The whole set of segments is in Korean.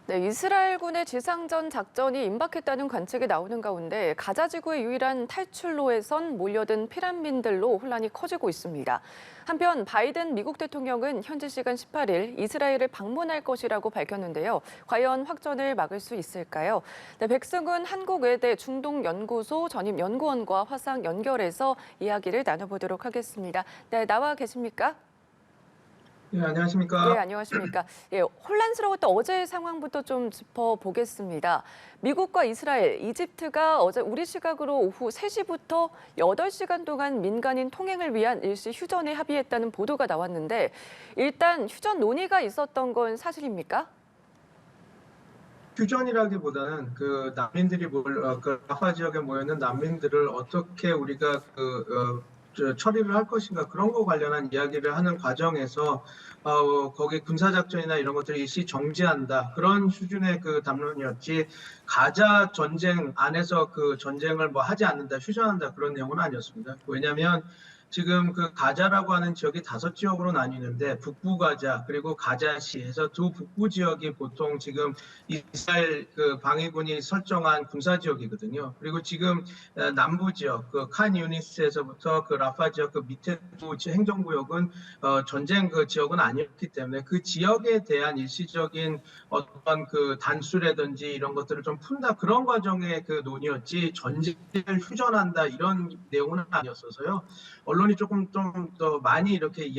네, 이스라엘군의 지상전 작전이 임박했다는 관측이 나오는 가운데 가자 지구의 유일한 탈출로에선 몰려든 피난민들로 혼란이 커지고 있습니다. 한편 바이든 미국 대통령은 현지 시간 18일 이스라엘을 방문할 것이라고 밝혔는데요. 과연 확전을 막을 수 있을까요? 네, 백승훈 한국외대 중동연구소 전임 연구원과 화상 연결해서 이야기를 나눠보도록 하겠습니다. 네, 나와 계십니까? 네, 네, 안녕하십니까. 안녕하십니까. 예, 혼란스러웠던 어제의 상황부터 좀 짚어보겠습니다. 미국과 이스라엘, 이집트가 어제 우리 시각으로 오후 3시부터 8시간 동안 민간인 통행을 위한 일시 휴전에 합의했다는 보도가 나왔는데 일단 휴전 논의가 있었던 건 사실입니까? 휴전이라기보다는 그 난민들이 그 라파 지역에 모여있는 난민들을 어떻게 우리가 처리를 할 것인가 그런 거 관련한 이야기를 하는 과정에서 거기 군사작전이나 이런 것들을 일시 정지한다 그런 수준의 그 담론이었지 가자 전쟁 안에서 그 전쟁을 뭐 하지 않는다 휴전한다 그런 내용은 아니었습니다. 왜냐하면 지금 그 가자라고 하는 지역이 5지역으로 나뉘는데 북부 가자 그리고 가자시 해서 두 북부 지역이 보통 지금 이스라엘 그 방위군이 설정한 군사 지역이거든요. 그리고 지금 남부 지역 그 칸 유니스에서부터 그 라파 지역 그 밑에 행정구역은 전쟁 그 지역은 아니었기 때문에 그 지역에 대한 일시적인 어떤 그 단수라든지 이런 것들을 좀 푼다 그런 과정의 그 논의였지 전쟁을 휴전한다 이런 내용은 아니었어서요. 언론이 조금 좀 더 많이 이렇게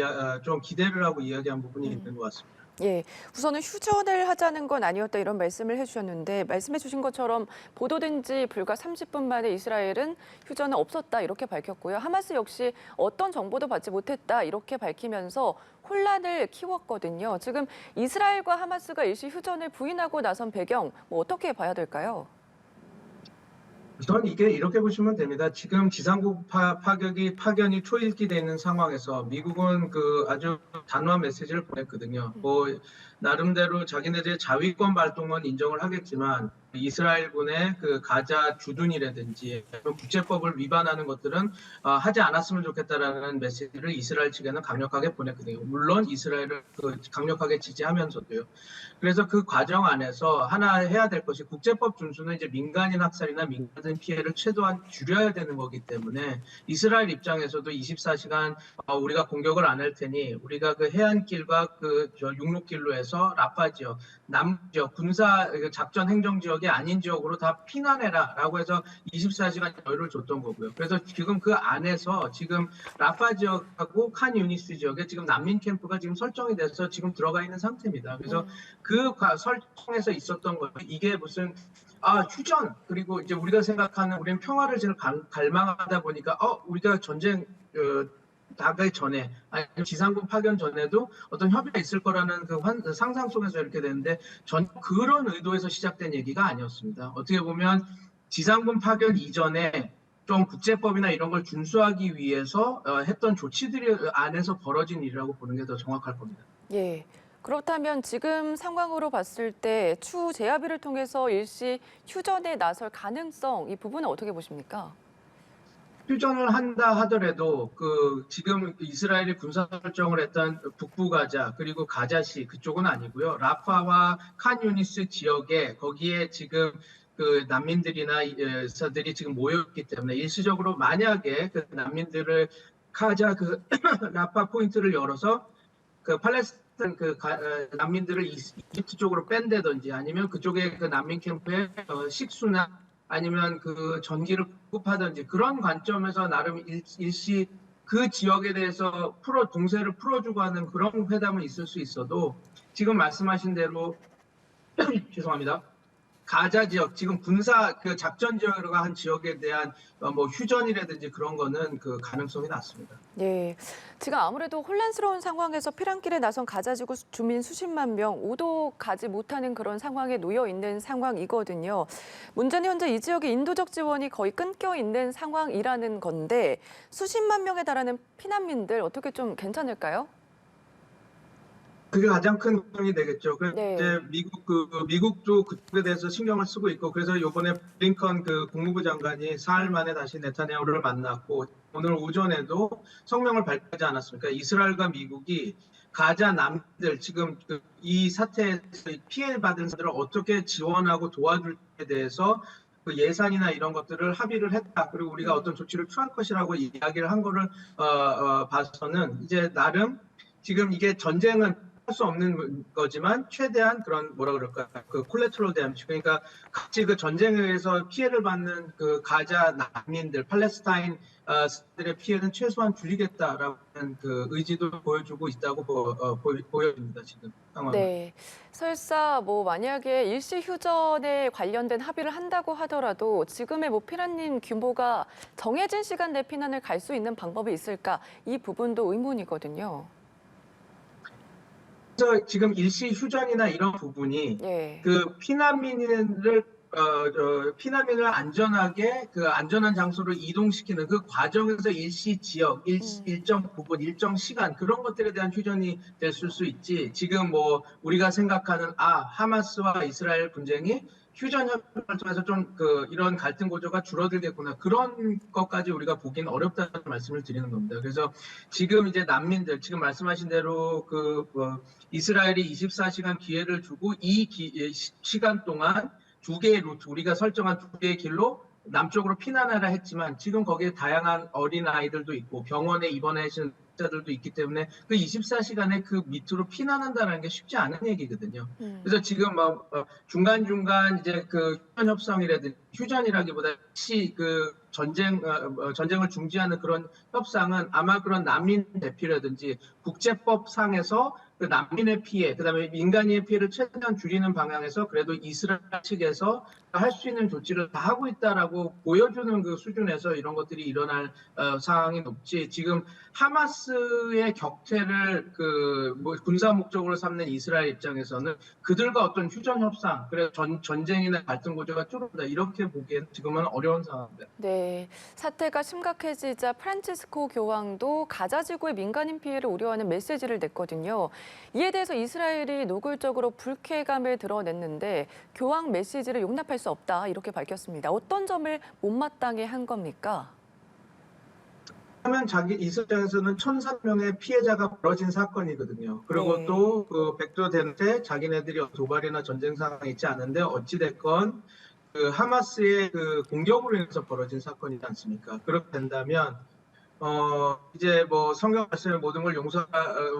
좀 기대를 하고 이야기한 부분이 있는 것 같습니다. 예, 우선은 휴전을 하자는 건 아니었다 이런 말씀을 해주셨는데 말씀해 주신 것처럼 보도된 지 불과 30분 만에 이스라엘은 휴전은 없었다 이렇게 밝혔고요. 하마스 역시 어떤 정보도 받지 못했다 이렇게 밝히면서 혼란을 키웠거든요. 지금 이스라엘과 하마스가 일시 휴전을 부인하고 나선 배경 뭐 어떻게 봐야 될까요? 우선 이게 이렇게 보시면 됩니다. 지금 지상국 파견이 초일기돼 있는 상황에서 미국은 그 아주 단호한 메시지를 보냈거든요. 뭐 나름대로 자기네들의 자위권 발동은 인정을 하겠지만 이스라엘군의 그 가자 주둔이라든지 국제법을 위반하는 것들은 하지 않았으면 좋겠다라는 메시지를 이스라엘 측에는 강력하게 보냈거든요. 물론 이스라엘을 강력하게 지지하면서도요. 그래서 그 과정 안에서 하나 해야 될 것이 국제법 준수는 이제 민간인 학살이나 민간인 피해를 최소한 줄여야 되는 거기 때문에 이스라엘 입장에서도 24시간 우리가 공격을 안 할 테니 우리가 그 해안길과 그 육로길로 해서 라파 지역, 남지역, 군사 작전 행정 지역이 아닌 지역으로 다 피난해라라고 해서 24시간 여유를 줬던 거고요. 그래서 지금 그 안에서 지금 라파 지역하고 칸 유니스 지역에 지금 난민 캠프가 지금 설정이 돼서 지금 들어가 있는 상태입니다. 그래서 그 설정에서 있었던 거예요. 이게 무슨 휴전 그리고 이제 우리가 생각하는 우리는 평화를 지금 갈망하다 보니까 우리가 전쟁 나가기 전에 아니면 지상군 파견 전에도 어떤 협의가 있을 거라는 그 상상 속에서 이렇게 되는데 전 그런 의도에서 시작된 얘기가 아니었습니다. 어떻게 보면 지상군 파견 이전에 좀 국제법이나 이런 걸 준수하기 위해서 했던 조치들이 안에서 벌어진 일이라고 보는 게 더 정확할 겁니다. 예. 그렇다면 지금 상황으로 봤을 때 추후 재합의를 통해서 일시 휴전에 나설 가능성 이 부분은 어떻게 보십니까? 휴전을 한다 하더라도 그 지금 이스라엘이 군사 설정을 했던 북부 가자 그리고 가자시 그쪽은 아니고요. 라파와 칸 유니스 지역에 거기에 지금 그 난민들이나 사들이 지금 모였기 때문에 일시적으로 만약에 그 난민들을 가자 그 라파 포인트를 열어서 그 팔레스타인 난민들을 이집트 쪽으로 뺀다든지 아니면 그쪽에 그 난민 캠프에 식수나 아니면 그 전기를 공급하든지 그런 관점에서 나름 일시 그 지역에 대해서 동세를 풀어주고 하는 그런 회담은 있을 수 있어도 지금 말씀하신 대로 죄송합니다. 가자 지역 지금 군사 그 작전 지역으로 한 지역에 대한 뭐 휴전이라든지 그런 거는 그 가능성이 낮습니다. 네, 지금 아무래도 혼란스러운 상황에서 피난길에 나선 가자지구 주민 수십만 명, 오도 가지 못하는 그런 상황에 놓여 있는 상황이거든요. 문제는 현재 이 지역의 인도적 지원이 거의 끊겨 있는 상황이라는 건데 수십만 명에 달하는 피난민들 어떻게 좀 괜찮을까요? 그게 가장 큰 걱정이 되겠죠. 그래서 네. 이제 미국도 그쪽에 대해서 신경을 쓰고 있고, 그래서 이번에 블링컨 그 국무부 장관이 사흘 만에 다시 네타냐후를 만났고, 오늘 오전에도 성명을 발표하지 않았습니까? 이스라엘과 미국이 가자 남들 지금 이 사태에서 피해 받은 사람들을 어떻게 지원하고 도와줄지에 대해서 그 예산이나 이런 것들을 합의를 했다. 그리고 우리가 어떤 조치를 취할 것이라고 이야기를 한 거를 봐서는 이제 나름 지금 이게 전쟁은 할 수 없는 거지만 최대한 그런 뭐라 그럴까 그 콜레트럴 데미지 그러니까 같이 그 전쟁에 의해서 피해를 받는 그 가자 난민들 팔레스타인 들의 피해는 최소한 줄이겠다라는 그 의지도 보여주고 있다고 보여집니다 지금 상황은. 네. 설사 뭐 만약에 일시 휴전에 관련된 합의를 한다고 하더라도 지금의 뭐 피난민 규모가 정해진 시간 내 피난을 갈 수 있는 방법이 있을까? 이 부분도 의문이거든요. 그래서 지금 일시 휴전이나 이런 부분이 예. 그 피난민을 안전하게 그 안전한 장소로 이동시키는 그 과정에서 일시 지역, 일정 부분, 일정 시간 그런 것들에 대한 휴전이 됐을 수 있지. 지금 뭐 우리가 생각하는 하마스와 이스라엘 분쟁이 휴전 협상을 통해서 좀 이런 갈등 고조가 줄어들겠구나 그런 것까지 우리가 보기는 어렵다는 말씀을 드리는 겁니다. 그래서 지금 이제 난민들 지금 말씀하신 대로 이스라엘이 24시간 기회를 주고 시간 동안 두 개의 루트, 우리가 설정한 두 개의 길로 남쪽으로 피난하라 했지만 지금 거기에 다양한 어린 아이들도 있고 병원에 입원하신 자들도 있기 때문에 그 24시간에 그 밑으로 피난한다는 게 쉽지 않은 얘기거든요. 그래서 지금 중간중간 이제 그 휴전 협상이라든지 휴전이라기보다 그 전쟁을 중지하는 그런 협상은 아마 그런 난민 대피라든지 국제법상에서 그 난민의 피해, 그다음에 민간인의 피해를 최대한 줄이는 방향에서 그래도 이스라엘 측에서 할 수 있는 조치를 다 하고 있다라고 보여주는 그 수준에서 이런 것들이 일어날 상황이 높지. 지금 하마스의 격퇴를 뭐 군사 목적으로 삼는 이스라엘 입장에서는 그들과 어떤 휴전 협상, 그래서 전쟁이나 갈등 고조가 줄어든다 이렇게 보기에는 지금은 어려운 상황입니다. 네, 사태가 심각해지자 프란치스코 교황도 가자 지구의 민간인 피해를 우려하는 메시지를 냈거든요. 이에 대해서 이스라엘이 노골적으로 불쾌감을 드러냈는데 교황 메시지를 용납할 수 없다 이렇게 밝혔습니다. 어떤 점을 못마땅해 한 겁니까? 하면 이스라엘에서는 1,300명의 피해자가 벌어진 사건이거든요. 그리고 네. 또 그 백도되는데 자기네들이 도발이나 전쟁 상황이 있지 않은데 어찌됐건 그 하마스의 그 공격으로 인해서 벌어진 사건이지 않습니까? 그렇게 된다면 이제 뭐 성경 말씀에 모든 걸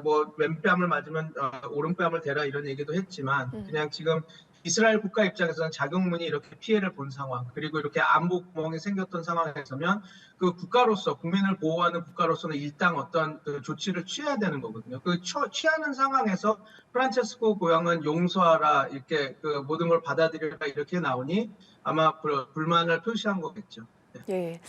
뭐 왼뺨을 맞으면 오른뺨을 대라 이런 얘기도 했지만 그냥 지금 이스라엘 국가 입장에서는 자국민이 이렇게 피해를 본 상황 그리고 이렇게 안보 구멍이 생겼던 상황에서면 그 국가로서 국민을 보호하는 국가로서는 일당 어떤 그 조치를 취해야 되는 거거든요. 그 취하는 상황에서 프란체스코 교황은 용서하라 이렇게 그 모든 걸 받아들여라 이렇게 나오니 아마 불만을 표시한 거겠죠. 네. 예.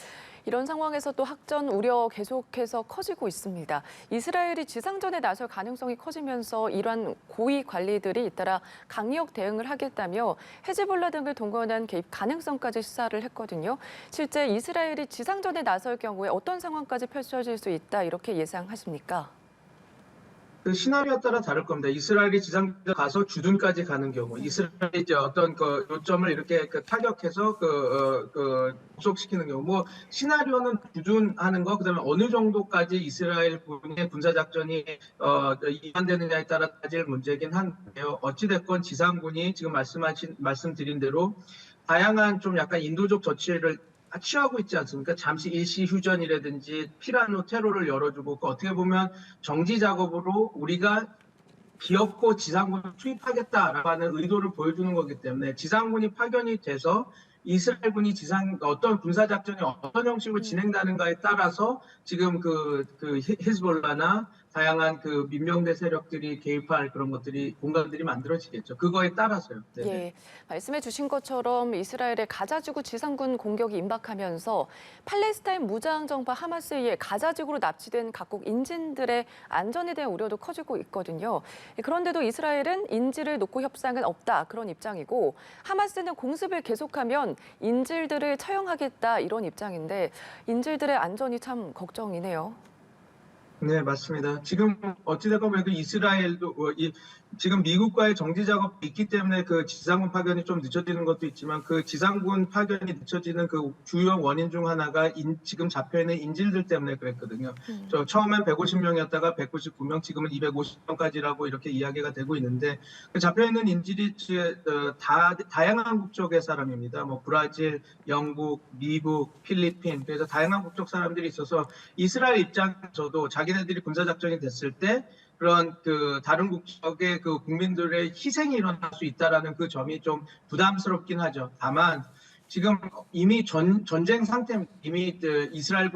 이런 상황에서 또 학전 우려 계속해서 커지고 있습니다. 이스라엘이 지상전에 나설 가능성이 커지면서 이러한 고위 관리들이 잇따라 강력 대응을 하겠다며 헤즈볼라 등을 동원한 개입 가능성까지 시사를 했거든요. 실제 이스라엘이 지상전에 나설 경우에 어떤 상황까지 펼쳐질 수 있다 이렇게 예상하십니까? 그 시나리오에 따라 다를 겁니다. 이스라엘이 지상전 가서 주둔까지 가는 경우, 이스라엘이 이제 어떤 그 요점을 이렇게 타격해서 복속시키는 경우, 뭐 시나리오는 주둔하는 거, 그다음에 어느 정도까지 이스라엘 군의 군사 작전이 이완되느냐에 따라 따질 문제긴 한데요. 어찌됐건 지상군이 지금 말씀드린 대로 다양한 좀 약간 인도적 조치를 취하고 있지 않습니까? 잠시 일시 휴전이라든지 피라노 테러를 열어주고 어떻게 보면 정지 작업으로 우리가 기어코 지상군을 투입하겠다라고 하는 의도를 보여주는 거기 때문에 지상군이 파견이 돼서 이스라엘군이 어떤 군사 작전이 어떤 형식으로 진행되는가에 따라서 지금 히즈볼라나 다양한 그 민병대 세력들이 개입할 그런 것들이 공간들이 만들어지겠죠. 그거에 따라서요. 네네. 예, 말씀해 주신 것처럼 이스라엘의 가자지구 지상군 공격이 임박하면서 팔레스타인 무장정파 하마스에 의해 가자지구로 납치된 각국 인질들의 안전에 대한 우려도 커지고 있거든요. 그런데도 이스라엘은 인질을 놓고 협상은 없다 그런 입장이고 하마스는 공습을 계속하면 인질들을 처형하겠다 이런 입장인데 인질들의 안전이 참 걱정이네요. 네, 맞습니다. 지금 어찌됐건 그래도 이스라엘도 지금 미국과의 정지 작업이 있기 때문에 그 지상군 파견이 좀 늦춰지는 것도 있지만 그 지상군 파견이 늦춰지는 그 주요 원인 중 하나가 지금 잡혀 있는 인질들 때문에 그랬거든요. 저 처음엔 150명이었다가 199명, 지금은 250명까지라고 이렇게 이야기가 되고 있는데 그 잡혀 있는 인질이 다양한 국적의 사람입니다. 뭐 브라질, 영국, 미국, 필리핀, 그래서 다양한 국적 사람들이 있어서 이스라엘 입장에서도 자기네들이 군사작전이 됐을 때 그런 그 다른 국적의 그 국민들의 희생이 일어날 수 있다라는 그 점이 좀 부담스럽긴 하죠. 다만 지금 이미 전쟁 상태, 이미 이스라엘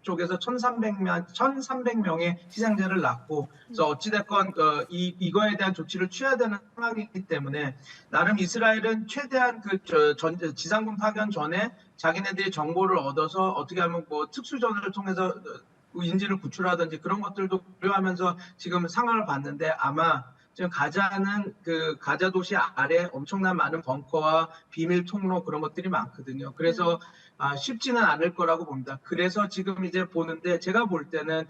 쪽에서 1,300명의 희생자를 낳고, 그래서 어찌됐건 이거에 대한 조치를 취해야 되는 상황이기 때문에 나름 이스라엘은 최대한 지상군 파견 전에 자기네들이 정보를 얻어서 어떻게 하면 뭐 특수전을 통해서 인지를 구출하든지 그런 것들도 고려하면서 지금 상황을 봤는데 아마 지금 가자는 그 가자 도시 아래 엄청난 많은 벙커와 비밀 통로 그런 것들이 많거든요. 그래서 쉽지는 않을 거라고 봅니다. 그래서 지금 이제 보는데 제가 볼 때는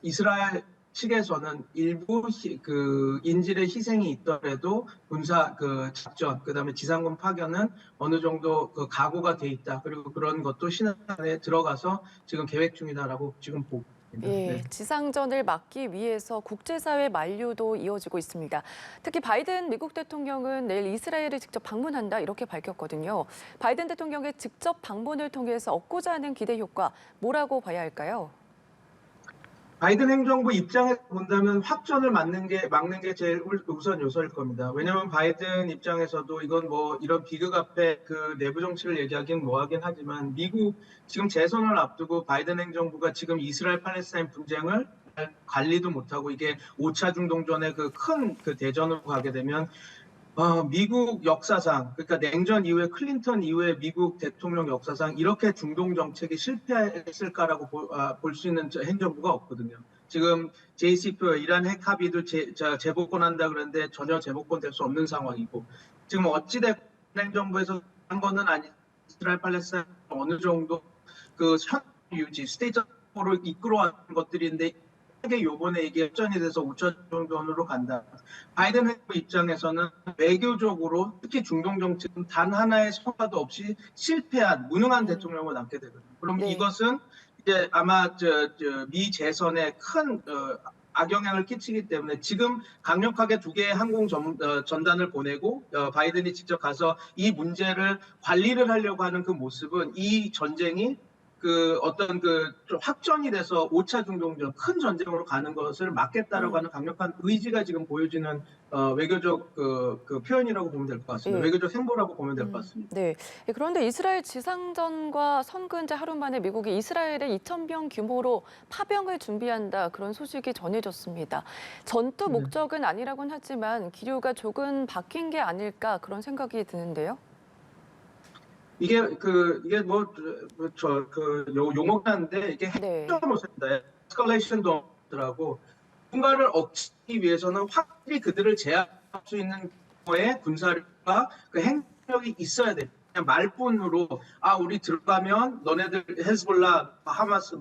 이스라엘 측에서는 일부 그 인질의 희생이 있더라도 군사 그 작전, 그다음에 지상군 파견은 어느 정도 그 각오가 돼 있다. 그리고 그런 것도 신안에 들어가서 지금 계획 중이다라고 지금 보고 있습니다. 예, 네. 지상전을 막기 위해서 국제사회 만류도 이어지고 있습니다. 특히 바이든 미국 대통령은 내일 이스라엘을 직접 방문한다 이렇게 밝혔거든요. 바이든 대통령의 직접 방문을 통해서 얻고자 하는 기대 효과 뭐라고 봐야 할까요? 바이든 행정부 입장에서 본다면 확전을 막는 게 제일 우선 요소일 겁니다. 왜냐하면 바이든 입장에서도 이건 뭐 이런 비극 앞에 그 내부 정치를 얘기하긴 뭐하긴 하지만 미국 지금 재선을 앞두고 바이든 행정부가 지금 이스라엘 팔레스타인 분쟁을 관리도 못하고 이게 5차 중동전의 그 큰 그 대전으로 가게 되면 미국 역사상, 그러니까 냉전 이후에 클린턴 이후에 미국 대통령 역사상 이렇게 중동 정책이 실패했을까라고 볼 수 있는 행정부가 없거든요. 지금 JCPOA 이란 핵 합의도 재복권한다 그러는데 전혀 재복권 될 수 없는 상황이고 지금 어찌됐건 행정부에서 한 거는 아니 이스라엘 팔레스타인 어느 정도 그 현 유지 스테이트로 이끌어왔는 것들인데 이게 요번에 이게 협전이 돼서 5천 정도로 간다. 바이든 행정부 입장에서는 외교적으로 특히 중동 정책은 단 하나의 성과도 없이 실패한 무능한 대통령으로 남게 되거든요. 그럼 네. 이것은 이제 아마 미 재선에 큰 악영향을 끼치기 때문에 지금 강력하게 두 개의 항공 전단을 보내고 바이든이 직접 가서 이 문제를 관리를 하려고 하는 그 모습은 이 전쟁이 그 어떤 좀 확전이 돼서 5차 중동전 큰 전쟁으로 가는 것을 막겠다라고 하는 강력한 의지가 지금 보여지는 외교적 그 표현이라고 보면 될 것 같습니다. 예. 외교적 행보라고 보면 될 것 같습니다. 네. 예, 그런데 이스라엘 지상전과 선근제 하루 만에 미국이 이스라엘에 2,000명 규모로 파병을 준비한다 그런 소식이 전해졌습니다. 전투 목적은 아니라고는 하지만 기류가 조금 바뀐 게 아닐까 그런 생각이 드는데요. 이게 용어인데 이게 네. 핵심 모습입니다. 에스컬레이션 도라고 뭔가를 억제하기 위해서는 확실히 그들을 제압할 수 있는 거에 군사력과 그 행력이 있어야 돼요. 그냥 말뿐으로 우리 들어가면 너네들 헤즈볼라, 하마스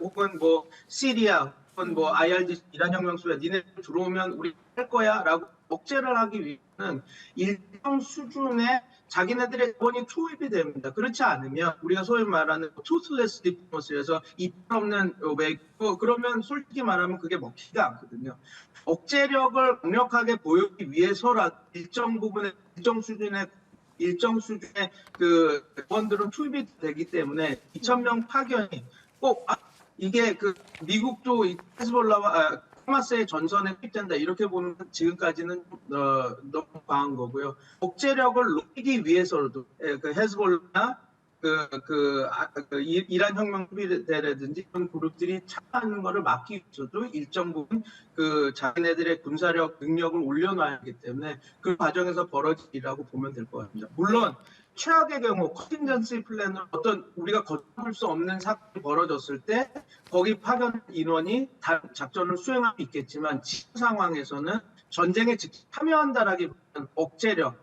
혹은 뭐 시리아 혹은 뭐 IRGC 이란 혁명수야 니네 들어오면 우리 할 거야라고 억제를 하기 위해서는 일정 수준의 자기네들의 자본이 투입이 됩니다. 그렇지 않으면 우리가 소위 말하는 토슬레스 디플로마시에서 이빨 없는 외교 그러면 솔직히 말하면 그게 먹히지가 않거든요. 억제력을 강력하게 보이기 위해서라도 일정 수준의 그 자원들은 투입이 되기 때문에 2,000명 파견이 꼭 이게 그 미국도 헤즈볼라와 하마스의 전선에 투입된다 이렇게 보는 지금까지는 너무 과한 거고요. 억제력을 높이기 위해서도 그 헤즈볼라나 이란 혁명 수비대라든지 그런 그룹들이 참여하는 것을 막기 위해서도 일정 부분 그 자기네들의 군사력 능력을 올려놔야 하기 때문에 그 과정에서 벌어질 일이라고 보면 될 것 같습니다. 물론 최악의 경우 컨틴전시 플랜으로 어떤 우리가 거쳐볼 수 없는 사건이 벌어졌을 때 거기 파견 인원이 다른 작전을 수행할 수 있겠지만 지금 상황에서는 전쟁에 직접 참여한다라기보다는 억제력,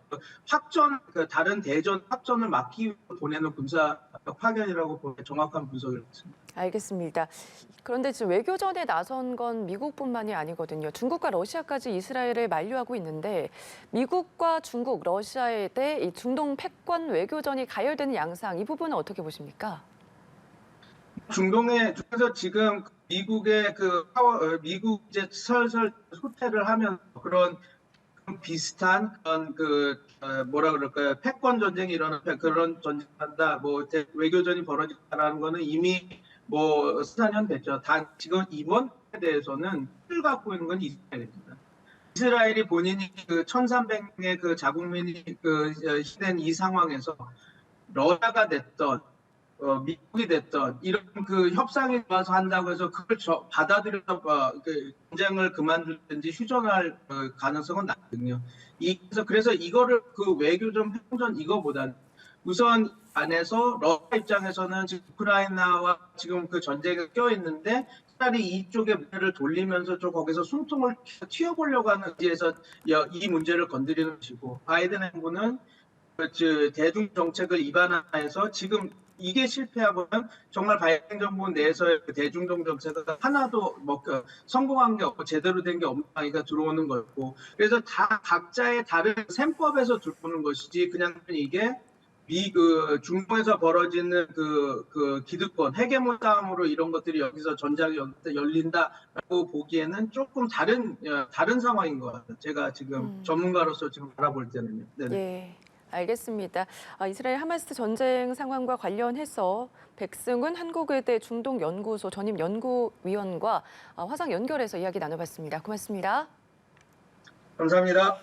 다른 대전 확전을 막기 위해 보내는 군사 파견이라고 보면 정확한 분석을 했습니다. 알겠습니다. 그런데 지금 외교전에 나선 건 미국뿐만이 아니거든요. 중국과 러시아까지 이스라엘을 만류하고 있는데 미국과 중국, 러시아에 대해 이 중동 패권 외교전이 가열되는 양상, 이 부분은 어떻게 보십니까? 중에서 지금 미국 이제 슬슬 후퇴를 하면서 그런 비슷한 그런 뭐라 그럴까요? 패권 전쟁이 일어나는 그런 전쟁한다, 뭐 외교전이 벌어진다라는 거는 이미 뭐 4년 됐죠. 단 지금 이번에 대해서는 틀 갖고 있는 건 이스라엘입니다. 이스라엘이 본인이 1,300명의 자국민이 시된 이 상황에서 러시아가 됐던 미국이 됐던 이런 협상이 와서 한다고 해서 그걸 받아들여서 전쟁을 그만두든지 휴전할 가능성은 낮거든요. 그래서 이거를 외교전 평전 이거보다는 우선 안에서 러시아 입장에서는 지금 우크라이나와 지금 전쟁에 껴 있는데 차라리 이쪽에 문제를 돌리면서 좀 거기서 숨통을 튀어보려고 하는 의지에서 이 문제를 건드리는 것이고, 바이든 행보는 대중 정책을 입안해서 지금 이게 실패하고는 정말 바이든 정부 내에서의 대중동 정책은 하나도 성공한 게 없고 제대로 된 게 없는 상황이 들어오는 거고, 그래서 다 각자의 다른 셈법에서 들어오는 것이지 그냥 이게 중동에서 벌어지는 기득권, 헤게몬 싸움으로 이런 것들이 여기서 전장이 열린다라고 보기에는 조금 다른 상황인 것 같아요. 제가 지금 전문가로서 지금 알아볼 때는요. 네네. 예. 알겠습니다. 이스라엘 하마스 전쟁 상황과 관련해서 백승훈 한국의대 중동연구소 전임 연구위원과 화상 연결해서 이야기 나눠봤습니다. 고맙습니다. 감사합니다.